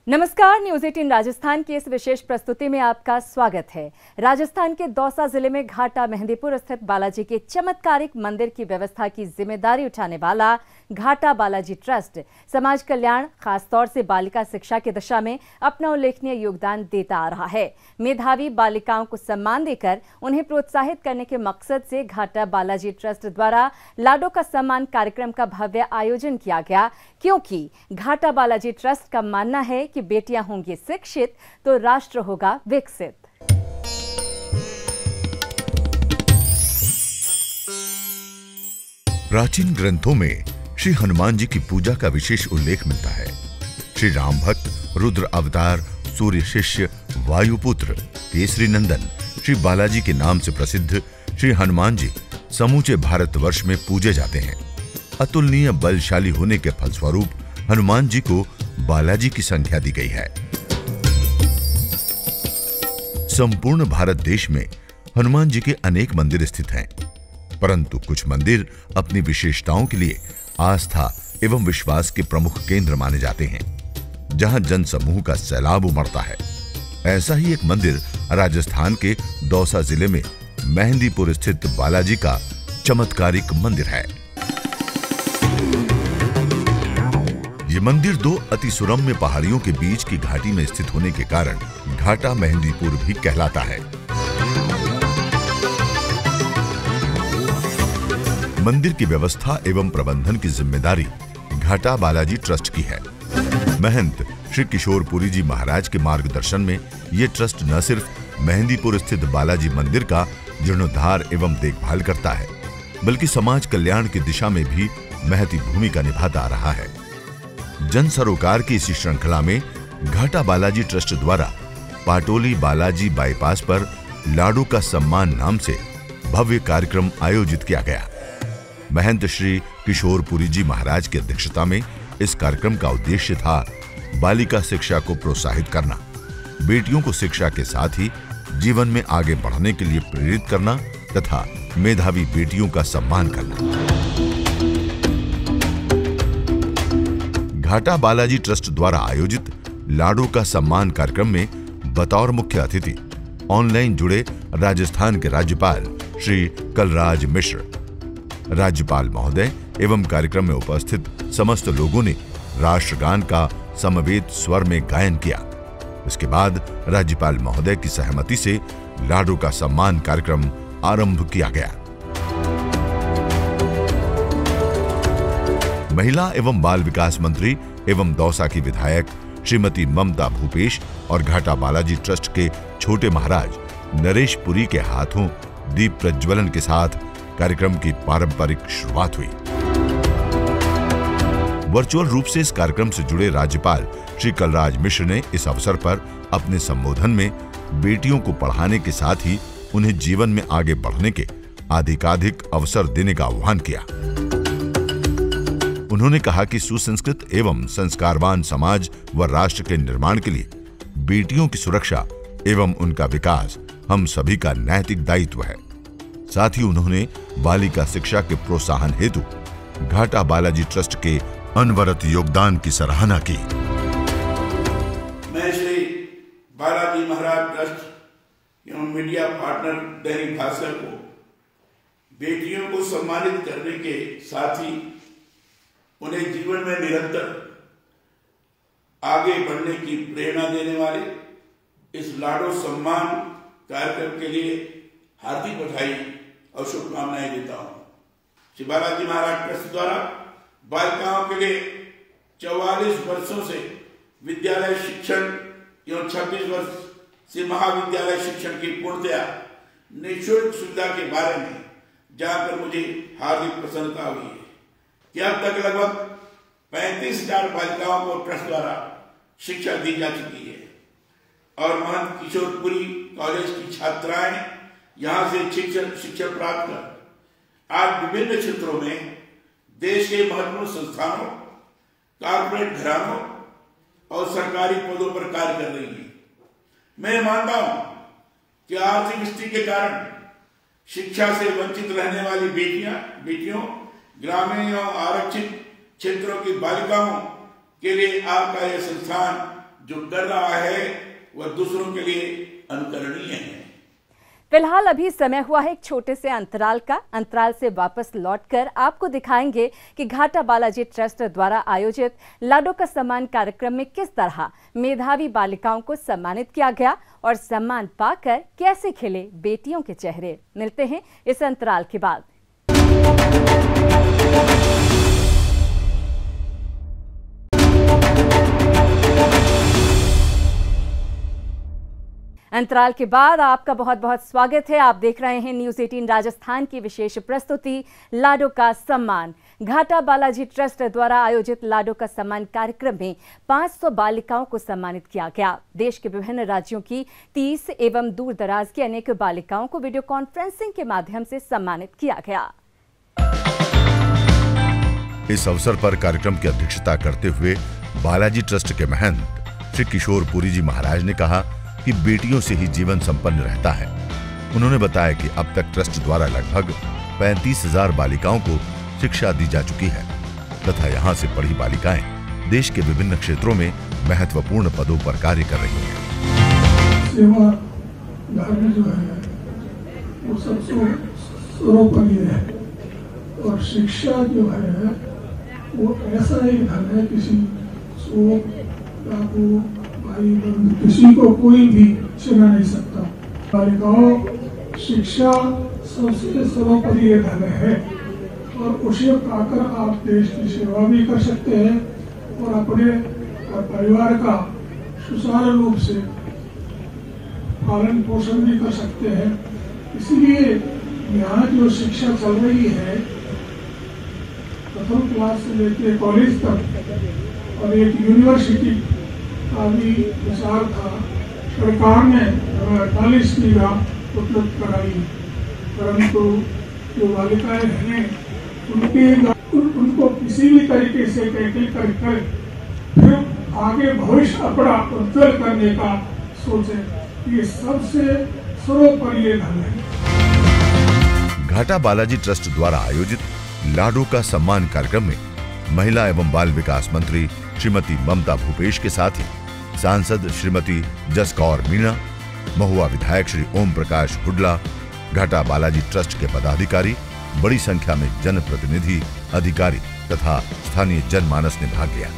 नमस्कार, न्यूज 18 राजस्थान की इस विशेष प्रस्तुति में आपका स्वागत है। राजस्थान के दौसा जिले में घाटा मेहंदीपुर स्थित बालाजी के चमत्कारिक मंदिर की व्यवस्था की जिम्मेदारी उठाने वाला घाटा बालाजी ट्रस्ट समाज कल्याण, खासतौर से बालिका शिक्षा की दिशा में अपना उल्लेखनीय योगदान देता आ रहा है। मेधावी बालिकाओं को सम्मान देकर उन्हें प्रोत्साहित करने के मकसद से घाटा बालाजी ट्रस्ट द्वारा लाडो का सम्मान कार्यक्रम का भव्य आयोजन किया गया, क्योंकि घाटा बालाजी ट्रस्ट का मानना है कि बेटियां होंगी शिक्षित तो राष्ट्र होगा विकसित। प्राचीन ग्रंथों में श्री हनुमान जी की पूजा का विशेष उल्लेख मिलता है। श्री राम भक्त, रुद्र अवतार, सूर्य शिष्य, वायुपुत्र, केसरी नंदन, श्री बालाजी के नाम से प्रसिद्ध श्री हनुमान जी समूचे भारतवर्ष में पूजे जाते हैं। अतुलनीय बलशाली होने के फलस्वरूप हनुमान जी को बालाजी की संख्या दी गई है। संपूर्ण भारत देश में हनुमान जी के अनेक मंदिर स्थित हैं, परंतु कुछ मंदिर अपनी विशेषताओं के लिए आस्था एवं विश्वास के प्रमुख केंद्र माने जाते हैं, जहां जनसमूह का सैलाब उमड़ता है। ऐसा ही एक मंदिर राजस्थान के दौसा जिले में मेहंदीपुर स्थित बालाजी का चमत्कारिक मंदिर है। ये मंदिर दो अति सुरम्य पहाड़ियों के बीच की घाटी में स्थित होने के कारण घाटा मेहंदीपुर भी कहलाता है। मंदिर की व्यवस्था एवं प्रबंधन की जिम्मेदारी घाटा बालाजी ट्रस्ट की है। महंत श्री किशोरपुरी जी महाराज के मार्गदर्शन में ये ट्रस्ट न सिर्फ मेहंदीपुर स्थित बालाजी मंदिर का जीर्णोद्धार एवं देखभाल करता है, बल्कि समाज कल्याण की दिशा में भी महती भूमिका निभाता आ रहा है। जन सरोकार की इसी श्रृंखला में घाटा बालाजी ट्रस्ट द्वारा पाटोली बालाजी बाईपास पर लाडो का सम्मान नाम से भव्य कार्यक्रम आयोजित किया गया। महंत श्री किशोरपुरी जी महाराज की अध्यक्षता में इस कार्यक्रम का उद्देश्य था बालिका शिक्षा को प्रोत्साहित करना, बेटियों को शिक्षा के साथ ही जीवन में आगे बढ़ने के लिए प्रेरित करना तथा मेधावी बेटियों का सम्मान करना। घाटा बालाजी ट्रस्ट द्वारा आयोजित लाडो का सम्मान कार्यक्रम में बतौर मुख्य अतिथि ऑनलाइन जुड़े राजस्थान के राज्यपाल श्री कलराज मिश्र, राज्यपाल महोदय एवं कार्यक्रम में उपस्थित समस्त लोगों ने राष्ट्रगान का समवेत स्वर में गायन किया। इसके बाद राज्यपाल महोदय की सहमति से लाडो का सम्मान कार्यक्रम आरंभ किया गया। महिला एवं बाल विकास मंत्री एवं दौसा की विधायक श्रीमती ममता भूपेश और घाटा बालाजी ट्रस्ट के छोटे महाराज नरेश पुरी के हाथों दीप प्रज्वलन के साथ कार्यक्रम की पारंपरिक शुरुआत हुई। वर्चुअल रूप से इस कार्यक्रम से जुड़े राज्यपाल श्री कलराज मिश्र ने इस अवसर पर अपने संबोधन में बेटियों को पढ़ाने के साथ ही उन्हें जीवन में आगे बढ़ने के अधिकाधिक अवसर देने का आह्वान किया। उन्होंने कहा कि सुसंस्कृत एवं संस्कारवान समाज व राष्ट्र के निर्माण के लिए बेटियों की सुरक्षा एवं उनका विकास हम सभी का नैतिक दायित्व है। साथ ही उन्होंने बालिका शिक्षा के प्रोत्साहन हेतु घाटा बालाजी ट्रस्ट के अनवरत योगदान की सराहना की। मैं श्री बालाजी महाराज ट्रस्ट एवं मीडिया पार्टनर दैनिक भास्कर को बेटियों को सम्मानित करने के साथ ही उन्हें जीवन में निरंतर आगे बढ़ने की प्रेरणा देने वाले इस लाडो सम्मान कार्यक्रम के लिए हार्दिक बधाई और शुभकामनाएं देता हूं। श्री बालाजी महाराज ट्रस्ट द्वारा बालिकाओं के लिए 44 वर्षों से विद्यालय शिक्षण एवं 26 वर्ष से महाविद्यालय शिक्षण की पूर्णतया निःशुल्क सुविधा के बारे में जानकर मुझे हार्दिक प्रसन्नता हुई है कि अब तक लगभग 35,000 बालिकाओं को ट्रस्ट द्वारा शिक्षा दी जा चुकी है और महंत किशोरपुरी कॉलेज की छात्राएं यहां से शिक्षा प्राप्त कर आज विभिन्न क्षेत्रों में देश के महत्वपूर्ण संस्थानों, कॉर्पोरेट घरानों और सरकारी पदों पर कार्य कर रही है। मैं मानता हूं कि आर्थिक स्थिति के कारण शिक्षा से वंचित रहने वाली बेटियों, ग्रामीण एवं आरक्षित क्षेत्रों की बालिकाओं के लिए आपका यह संस्थान जो कर रहा है वह दूसरों के लिए अनुकरणीय है। फिलहाल अभी समय हुआ है एक छोटे से अंतराल से वापस लौटकर आपको दिखाएंगे कि घाटा बालाजी ट्रस्ट द्वारा आयोजित लाडो का सम्मान कार्यक्रम में किस तरह मेधावी बालिकाओं को सम्मानित किया गया और सम्मान पाकर कैसे खिले बेटियों के चेहरे। मिलते हैं इस अंतराल के बाद। अंतराल के बाद आपका बहुत बहुत स्वागत है। आप देख रहे हैं न्यूज़ 18 राजस्थान की विशेष प्रस्तुति लाडो का सम्मान। घाटा बालाजी ट्रस्ट द्वारा आयोजित लाडो का सम्मान कार्यक्रम में 500 बालिकाओं को सम्मानित किया गया। देश के विभिन्न राज्यों की 30 एवं दूर दराज की अनेक बालिकाओं को वीडियो कॉन्फ्रेंसिंग के माध्यम से सम्मानित किया गया। इस अवसर पर कार्यक्रम की अध्यक्षता करते हुए बालाजी ट्रस्ट के महंत श्री किशोर पुरी जी महाराज ने कहा कि बेटियों से ही जीवन संपन्न रहता है। उन्होंने बताया कि अब तक ट्रस्ट द्वारा लगभग 35,000 बालिकाओं को शिक्षा दी जा चुकी है तथा यहाँ से पढ़ी बालिकाएं देश के विभिन्न क्षेत्रों में महत्वपूर्ण पदों पर कार्य कर रही हैं। सेवा धर्म जो है वो सबसे सर्वोपरि है और शिक्षा जो है वो ऐसा एक धन है, किसी किसी को कोई भी छीना नहीं सकता। बालिकाओं शिक्षा सबसे सर्वोपरि धन है और उसे पाकर आप देश की सेवा भी कर सकते हैं और अपने परिवार का सुचारू रूप से पालन पोषण भी कर सकते हैं। इसलिए यहाँ जो शिक्षा चल रही है प्रथम क्लास से लेकर कॉलेज तक और एक यूनिवर्सिटी का भी विचार था। सरकार ने 48 की राह उपलब्ध कराई, परंतु जो बालिकाएं हैं उनको किसी भी तरीके से टैकल कर फिर आगे भविष्य अपना उज्जवल करने का सोचे, ये सबसे सर्वोपरि धन है। घाटा बालाजी ट्रस्ट द्वारा आयोजित लाडो का सम्मान कार्यक्रम में महिला एवं बाल विकास मंत्री श्रीमती ममता भूपेश के साथ ही सांसद श्रीमती जसकौर मीणा, महुआ विधायक श्री ओम प्रकाश हुड्ला, घाटा बालाजी ट्रस्ट के पदाधिकारी, बड़ी संख्या में जनप्रतिनिधि, अधिकारी तथा स्थानीय जनमानस ने भाग लिया।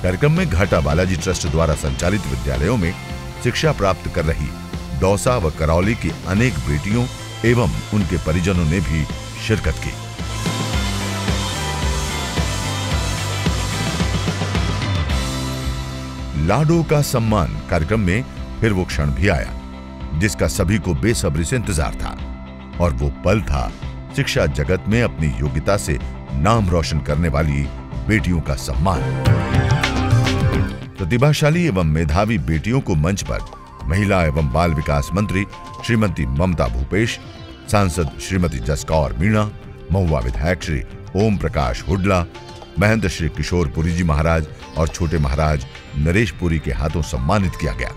कार्यक्रम में घाटा बालाजी ट्रस्ट द्वारा संचालित विद्यालयों में शिक्षा प्राप्त कर रही दौसा व करौली की अनेक बेटियों एवं उनके परिजनों ने भी शिरकत की। लाडो का सम्मान कार्यक्रम में फिर वो क्षण भी आया जिसका सभी को बेसब्री से इंतजार था और वो पल था शिक्षा जगत में अपनी योग्यता से नाम रोशन करने वाली बेटियों का सम्मान। प्रतिभाशाली एवं मेधावी बेटियों को मंच पर महिला एवं बाल विकास मंत्री श्रीमती ममता भूपेश, सांसद श्रीमती जसकौर मीणा, महुआ विधायक श्री ओम प्रकाश हुड्ला, महंत श्री किशोर पुरी जी महाराज और छोटे महाराज नरेश पुरी के हाथों सम्मानित किया गया।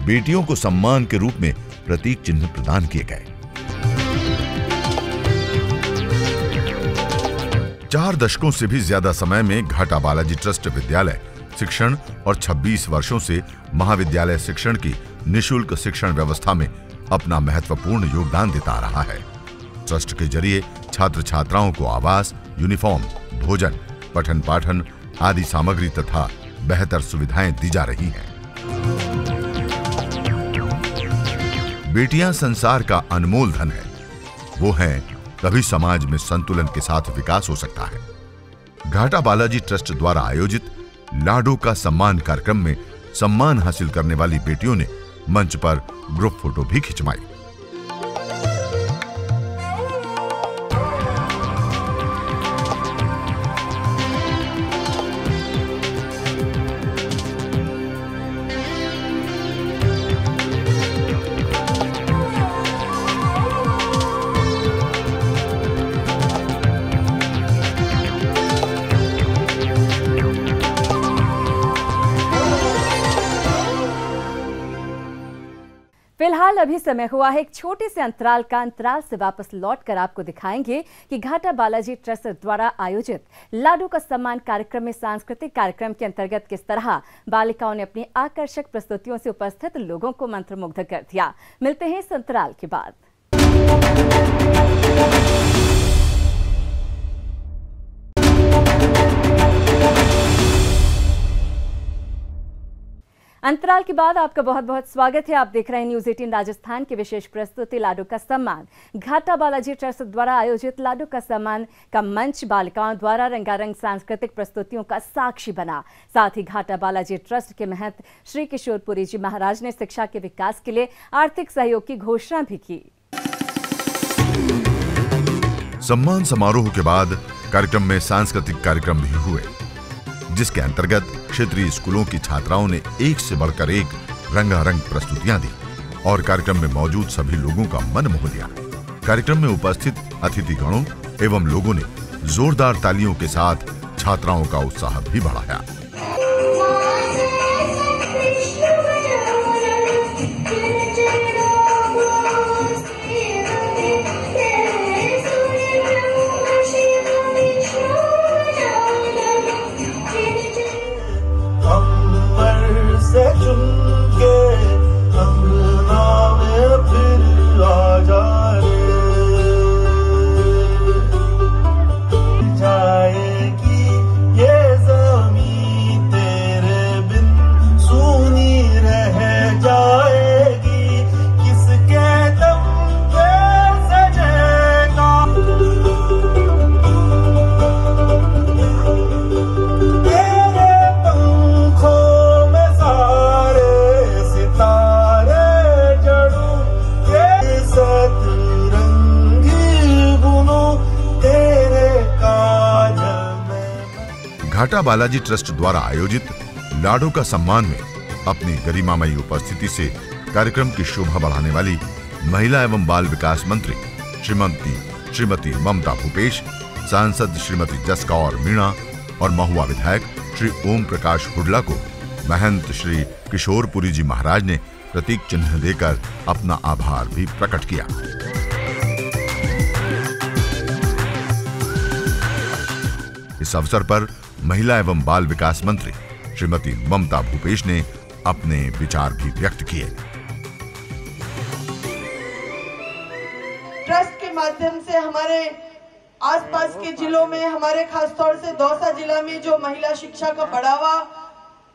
बेटियों को सम्मान के रूप में प्रतीक चिन्ह प्रदान किए गए। 4 दशकों से भी ज्यादा समय में घाटा बालाजी ट्रस्ट विद्यालय शिक्षण और 26 वर्षों से महाविद्यालय शिक्षण की निःशुल्क शिक्षण व्यवस्था में अपना महत्वपूर्ण योगदान देता आ रहा है। ट्रस्ट के जरिए छात्र छात्राओं को आवास, यूनिफॉर्म, भोजन, पठन पाठन आदि सामग्री तथा बेहतर सुविधाएं दी जा रही हैं। बेटियां संसार का अनमोल धन है। वो हैं, तभी समाज में संतुलन के साथ विकास हो सकता है। घाटा बालाजी ट्रस्ट द्वारा आयोजित लाडो का सम्मान कार्यक्रम में सम्मान हासिल करने वाली बेटियों ने मंच पर ग्रुप फोटो भी खिंचवाई। फिलहाल अभी समय हुआ है एक छोटे से अंतराल का। अंतराल से वापस लौटकर आपको दिखाएंगे कि घाटा बालाजी ट्रस्ट द्वारा आयोजित लाडो का सम्मान कार्यक्रम में सांस्कृतिक कार्यक्रम के अंतर्गत किस तरह बालिकाओं ने अपनी आकर्षक प्रस्तुतियों से उपस्थित लोगों को मंत्रमुग्ध कर दिया। मिलते हैं इस अंतराल के बाद। अंतराल के बाद आपका बहुत बहुत स्वागत है। आप देख रहे हैं न्यूज़ 18 राजस्थान की विशेष प्रस्तुति लाडो का सम्मान। घाटा बालाजी ट्रस्ट द्वारा आयोजित लाडो का सम्मान का मंच बालिकाओं द्वारा रंगारंग सांस्कृतिक प्रस्तुतियों का साक्षी बना। साथ ही घाटा बालाजी ट्रस्ट के महंत श्री किशोरपुरी जी महाराज ने शिक्षा के विकास के लिए आर्थिक सहयोग की घोषणा भी की। सम्मान समारोह के बाद कार्यक्रम में सांस्कृतिक कार्यक्रम भी हुए, जिसके अंतर्गत क्षेत्रीय स्कूलों की छात्राओं ने एक से बढ़कर एक रंगारंग प्रस्तुतियां दी और कार्यक्रम में मौजूद सभी लोगों का मन मोह लिया। कार्यक्रम में उपस्थित अतिथिगणों एवं लोगों ने जोरदार तालियों के साथ छात्राओं का उत्साह भी बढ़ाया। घाटा बालाजी ट्रस्ट द्वारा आयोजित लाडो का सम्मान में अपनी गरिमामयी उपस्थिति से कार्यक्रम की शोभा बढ़ाने वाली महिला एवं बाल विकास मंत्री श्रीमती ममता भूपेश, सांसद श्रीमती जसकौर मीणा और महुआ विधायक श्री ओम प्रकाश हुडला को महंत श्री किशोरपुरी जी महाराज ने प्रतीक चिन्ह देकर अपना आभार भी प्रकट किया। इस अवसर पर महिला एवं बाल विकास मंत्री श्रीमती ममता भूपेश ने अपने विचार भी व्यक्त किए। ट्रस्ट के माध्यम से हमारे आसपास के जिलों में, हमारे खासतौर से दौसा जिला में जो महिला शिक्षा का बढ़ावा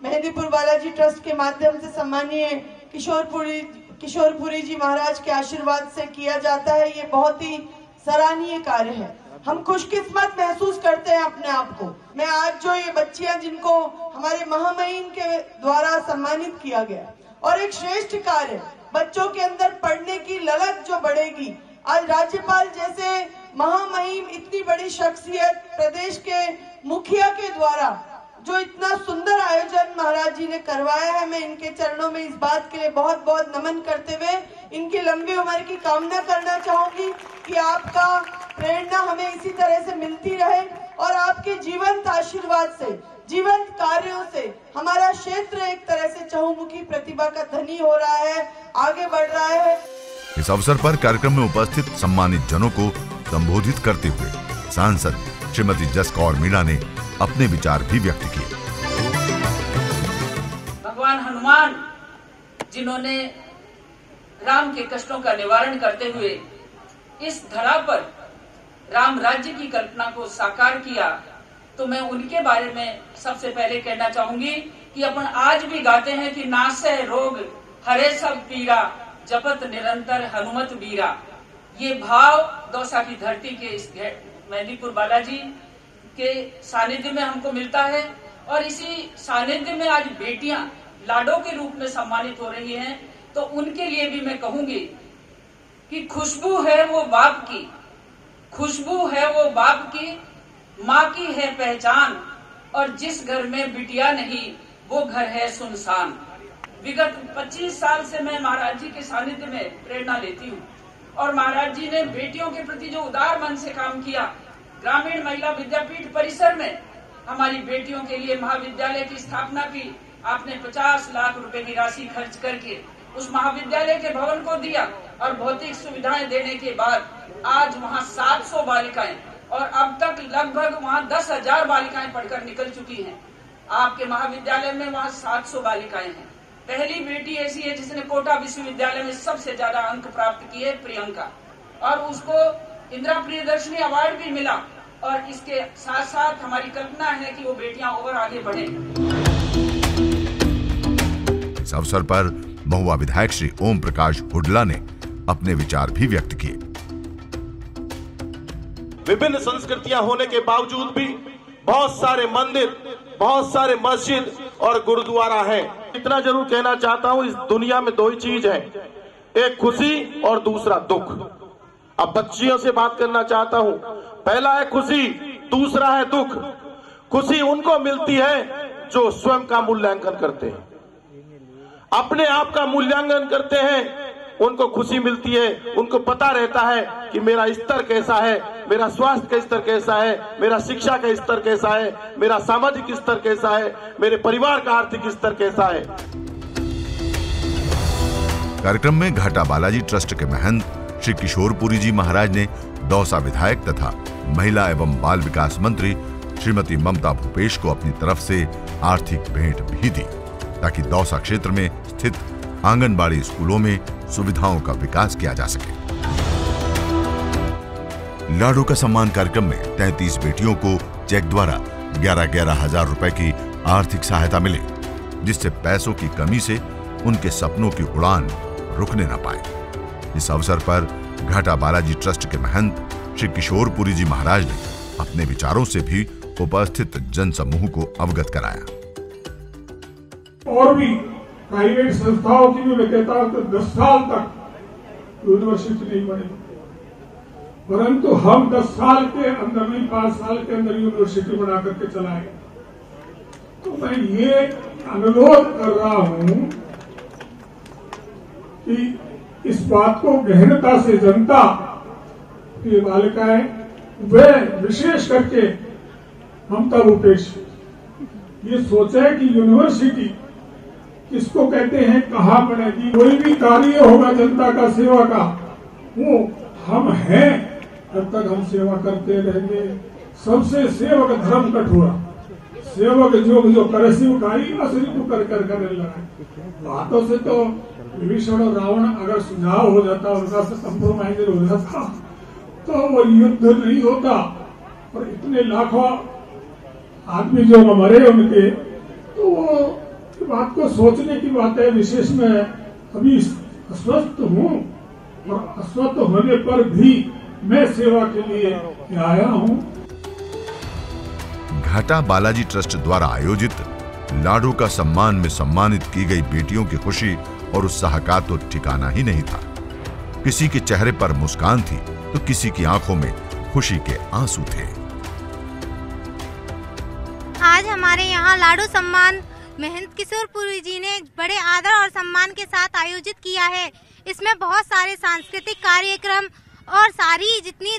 मेहंदीपुर बालाजी ट्रस्ट के माध्यम से सम्मानीय किशोरपुरी जी महाराज के आशीर्वाद से किया जाता है, ये बहुत ही सराहनीय कार्य है। हम खुशकिस्मत महसूस करते हैं अपने आप को। मैं आज जो ये बच्चियां जिनको हमारे महामहिम के द्वारा सम्मानित किया गया और एक श्रेष्ठ कार्य, बच्चों के अंदर पढ़ने की ललक जो बढ़ेगी। आज राज्यपाल जैसे महामहिम, इतनी बड़ी शख्सियत, प्रदेश के मुखिया के द्वारा जो इतना सुंदर आयोजन महाराज जी ने करवाया है, मैं इनके चरणों में इस बात के लिए बहुत बहुत नमन करते हुए इनकी लंबी उम्र की कामना करना चाहूंगी कि आपका प्रेरणा हमें इसी तरह से मिलती रहे और आपके जीवंत आशीर्वाद से, जीवंत कार्यों से हमारा क्षेत्र एक तरह से चहुमुखी प्रतिभा का धनी हो रहा है, आगे बढ़ रहा है। इस अवसर पर कार्यक्रम में उपस्थित सम्मानित जनों को संबोधित करते हुए सांसद श्रीमती जसकौर मीणा ने अपने विचार भी व्यक्त किए। भगवान हनुमान जिन्होंने राम के कष्टों का निवारण करते हुए इस धरा पर राम राज्य की कल्पना को साकार किया, तो मैं उनके बारे में सबसे पहले कहना चाहूंगी कि अपन आज भी गाते हैं कि नासै रोग हरे सब पीरा, जपत निरंतर हनुमत बीरा। ये भाव दौसा की धरती के इस मेहंदीपुर बालाजी के सानिध्य में हमको मिलता है और इसी सानिध्य में आज बेटियां लाडो के रूप में सम्मानित हो रही हैं। तो उनके लिए भी मैं कहूंगी कि खुशबू है वो बाप की, खुशबू है वो बाप की, माँ की है पहचान, और जिस घर में बिटिया नहीं वो घर है सुनसान। विगत 25 साल से मैं महाराज जी के सानिध्य में प्रेरणा लेती हूँ और महाराज जी ने बेटियों के प्रति जो उदार मन से काम किया, ग्रामीण महिला विद्यापीठ परिसर में हमारी बेटियों के लिए महाविद्यालय की स्थापना की। आपने 50 लाख रुपए की राशि खर्च करके उस महाविद्यालय के भवन को दिया और भौतिक सुविधाएं देने के बाद आज वहां 700 बालिकाएं और अब तक लगभग वहां 10,000 बालिकाएं पढ़कर निकल चुकी हैं। आपके महाविद्यालय में वहां 700 बालिकाएं हैं। पहली बेटी ऐसी है जिसने कोटा विश्वविद्यालय में सबसे ज्यादा अंक प्राप्त किए, प्रियंका, और उसको इंदिरा प्रियदर्शनी अवार्ड भी मिला। और इसके साथ साथ हमारी कल्पना है कि वो बेटियां और आगे बढ़े। इस अवसर पर महुआ विधायक श्री ओम प्रकाश हुडला ने अपने विचार भी व्यक्त किए। विभिन्न संस्कृतियां होने के बावजूद भी बहुत सारे मंदिर, बहुत सारे मस्जिद और गुरुद्वारा हैं। इतना जरूर कहना चाहता हूं, इस दुनिया में दो ही चीज है, एक खुशी और दूसरा दुख। अब बच्चियों से बात करना चाहता हूं, पहला है खुशी, दूसरा है दुख। खुशी उनको मिलती है जो स्वयं का मूल्यांकन करते हैं, अपने आप का मूल्यांकन करते हैं, उनको खुशी मिलती है। उनको पता रहता है कि मेरा स्तर कैसा है, मेरा स्वास्थ्य का स्तर कैसा है, मेरा शिक्षा का स्तर कैसा है, मेरा सामाजिक स्तर कैसा है, मेरे परिवार का आर्थिक स्तर कैसा है। कार्यक्रम में घाटा बालाजी ट्रस्ट के महंत श्री किशोरपुरी जी महाराज ने दौसा विधायक तथा महिला एवं बाल विकास मंत्री श्रीमती ममता भूपेश को अपनी तरफ से आर्थिक भेंट भी दी, ताकि दौसा क्षेत्र में स्थित आंगनबाड़ी स्कूलों में सुविधाओं का विकास किया जा सके। लाडो का सम्मान कार्यक्रम में 33 बेटियों को चेक द्वारा 11,11 हजार रुपए की आर्थिक सहायता मिली, जिससे पैसों की कमी से उनके सपनों की उड़ान रुकने न पाए। इस अवसर पर घाटा बालाजी ट्रस्ट के महंत श्री किशोरपुरी जी महाराज ने अपने विचारों से भी उपस्थित जनसमूह को अवगत कराया। और भी प्राइवेट संस्थाओं की भी मैं कहता हूं तो 10 साल तक यूनिवर्सिटी नहीं बने, परंतु हम 10 साल के अंदर नहीं, 5 साल के अंदर यूनिवर्सिटी बना करके चलाए। तो मैं ये अनुरोध कर रहा हूं कि इस बात को गहनता से जनता की बालिकाएं, वे विशेष करके ममता भूपेश ये सोचे कि यूनिवर्सिटी किसको कहते हैं, कहाँ बनेगी। कोई भी कार्य होगा जनता का, सेवा का, वो हम हैं, जब तक हम सेवा करते रहेंगे। सबसे सेवक धर्म कठोरा, सेवक जो करे शिवकारी असली को कर करने लगा। बातों से तो विभीषण और रावण अगर सुझाव हो जाता, उनका कंप्रोमाइज हो जाता, तो वो युद्ध नहीं होता। और इतने लाखों आदमी जो मरे उनके, तो वो बात को सोचने की बात है। विशेष में अभी अस्वस्थ हूँ और अस्वस्थ होने पर भी मैं सेवा के लिए आया हूँ। घाटा बालाजी ट्रस्ट द्वारा आयोजित लाडो का सम्मान में सम्मानित की गई बेटियों की खुशी और उत्साह का तो ठिकाना ही नहीं था। किसी के चेहरे पर मुस्कान थी तो किसी की आंखों में खुशी के आंसू थे। आज हमारे यहाँ लाडो सम्मान महंत किशोरपुरी जी ने बड़े आदर और सम्मान के साथ आयोजित किया है। इसमें बहुत सारे सांस्कृतिक कार्यक्रम और सारी जितनी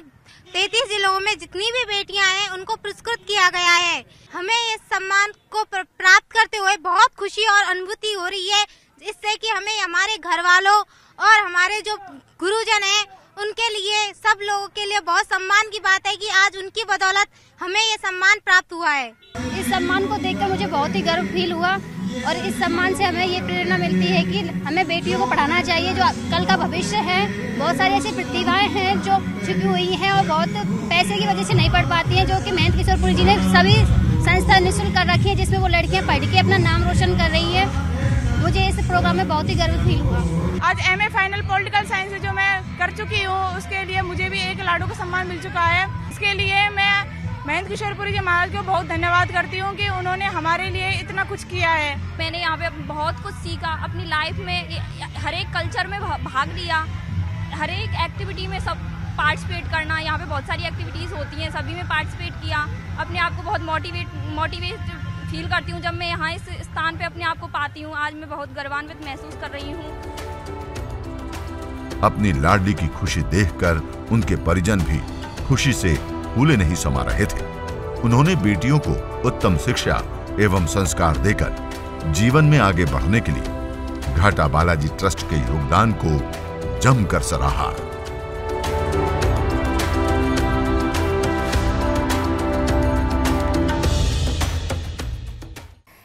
33 जिलों में जितनी भी बेटियां हैं उनको पुरस्कृत किया गया है। हमें इस सम्मान को प्राप्त करते हुए बहुत खुशी और अनुभूति हो रही है, इससे कि हमें हमारे घर वालों और हमारे जो गुरुजन हैं उनके लिए, सब लोगों के लिए बहुत सम्मान की बात है कि आज उनकी बदौलत हमें ये सम्मान प्राप्त हुआ है। इस सम्मान को देखकर मुझे बहुत ही गर्व फील हुआ और इस सम्मान से हमें ये प्रेरणा मिलती है कि हमें बेटियों को पढ़ाना चाहिए, जो कल का भविष्य है। बहुत सारी ऐसी प्रतिभाएं हैं जो छुपी हुई हैं और बहुत पैसे की वजह से नहीं पढ़ पाती हैं, जो कि महंत किशोरपुरी जी ने सभी संस्था निःशुल्क कर रखी है, जिसमें वो लड़कियां पढ़ के अपना नाम रोशन कर रही है। मुझे इस प्रोग्राम में बहुत ही गर्व फील हुआ। आज MA फाइनल पॉलिटिकल साइंस जो मैं कर चुकी हूँ, उसके लिए मुझे भी एक लाडो का सम्मान मिल चुका है। इसके लिए मैं महंत किशोरपुरी जी महाराज को बहुत धन्यवाद करती हूँ कि उन्होंने हमारे लिए इतना कुछ किया है। मैंने यहाँ पे बहुत कुछ सीखा अपनी लाइफ में, हर एक कल्चर में भाग लिया, हर एक एक्टिविटी में सब पार्टिसिपेट करना। यहाँ पे बहुत सारी एक्टिविटीज़ होती हैं, सभी में पार्टिसिपेट किया। अपने आप को बहुत मोटिवेट फील करती हूँ जब मैं यहाँ इस स्थान पे अपने आप को पाती हूँ। आज मैं बहुत गर्वान्वित महसूस कर रही हूँ। अपनी लाडली की खुशी देखकर उनके परिजन भी खुशी से फूले नहीं समा रहे थे। उन्होंने बेटियों को उत्तम शिक्षा एवं संस्कार देकर जीवन में आगे बढ़ने के लिए घाटा बालाजी ट्रस्ट के योगदान को जमकर सराहा।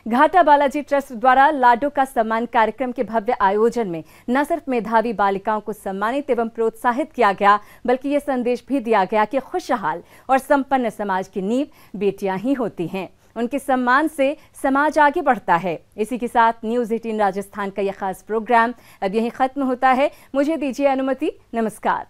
घाटा बालाजी ट्रस्ट द्वारा लाडो का सम्मान कार्यक्रम के भव्य आयोजन में न सिर्फ मेधावी बालिकाओं को सम्मानित एवं प्रोत्साहित किया गया, बल्कि ये संदेश भी दिया गया कि खुशहाल और संपन्न समाज की नींव बेटियां ही होती हैं। उनके सम्मान से समाज आगे बढ़ता है। इसी के साथ न्यूज़ 18 राजस्थान का यह खास प्रोग्राम अब यहीं खत्म होता है। मुझे दीजिए अनुमति। नमस्कार।